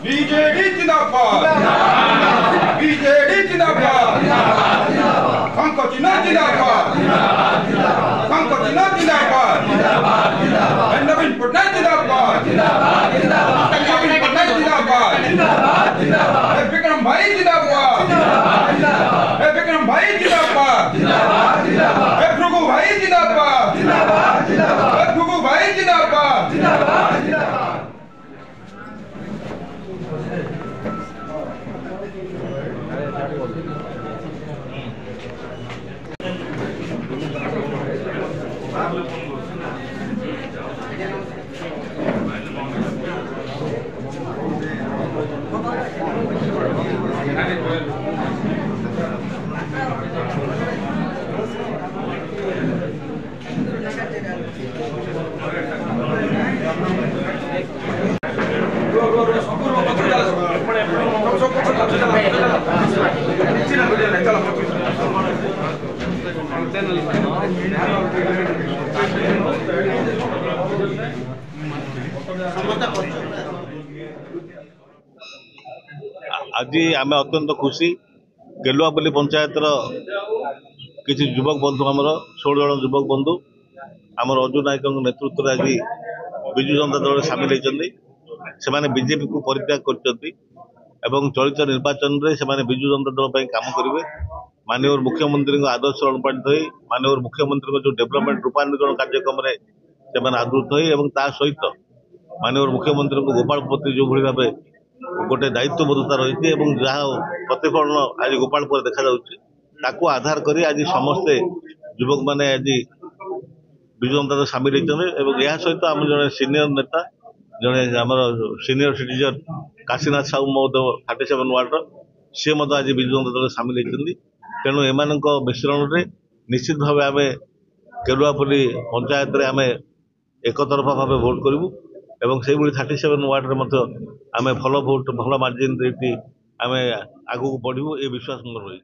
BJD जिंदाबाद BJD जिंदाबाद संकोचिना जिंदाबाद संकोचिना जिंदाबाद नवीन पटनायक जिंदाबाद नवीन पटनायक जिंदाबाद विक्रम भाई जिंदाबाद विक्रम भाई जिंदाबाद भृगु भाई जिंदाबाद भृगु भाई जिंदाबाद आज आम अत्यंत खुशी गेलुआपल्ली पंचायत किसी युवक बंधु आमर 16 जन युवक बंधु आमर अजु नायक नेतृत्व आज विजु जनता दल सामिल होती बीजेपी को परित्याग कर चलित निर्वाचन में विजु जनता दल पर काम करेंगे। माननीय मुख्यमंत्री आदर्श अनुप्राणित हो माननीय मुख्यमंत्री जो डेवलपमेंट रूपांतरण कार्यक्रम में आदृत हो सहित माननीय मुख्यमंत्री को गोपालपुर जो भाई भाव गोटे दायित्वबोधता रही जहाँ प्रतिफलन आज गोपालपुर देखा आधार कर आज समस्ते युवक मैंने आज विजु जनता सामिल होती सहित आम जड़े सीनियर नेता जड़े आम सीनियर सिटीजन काशीनाथ साहू महोदय 37 वार्ड सी आज विजु जनता दल सामिल होती तेणु एम मिश्रण में निश्चित भाव आम केलुआपल्ली पंचायत में आम एक तरफा भाव भोट करूँ एवं से 37 वार्ड में आम भल भोट भल मार्जिन आम आगू बढ़ू ये विश्वास मोर रही।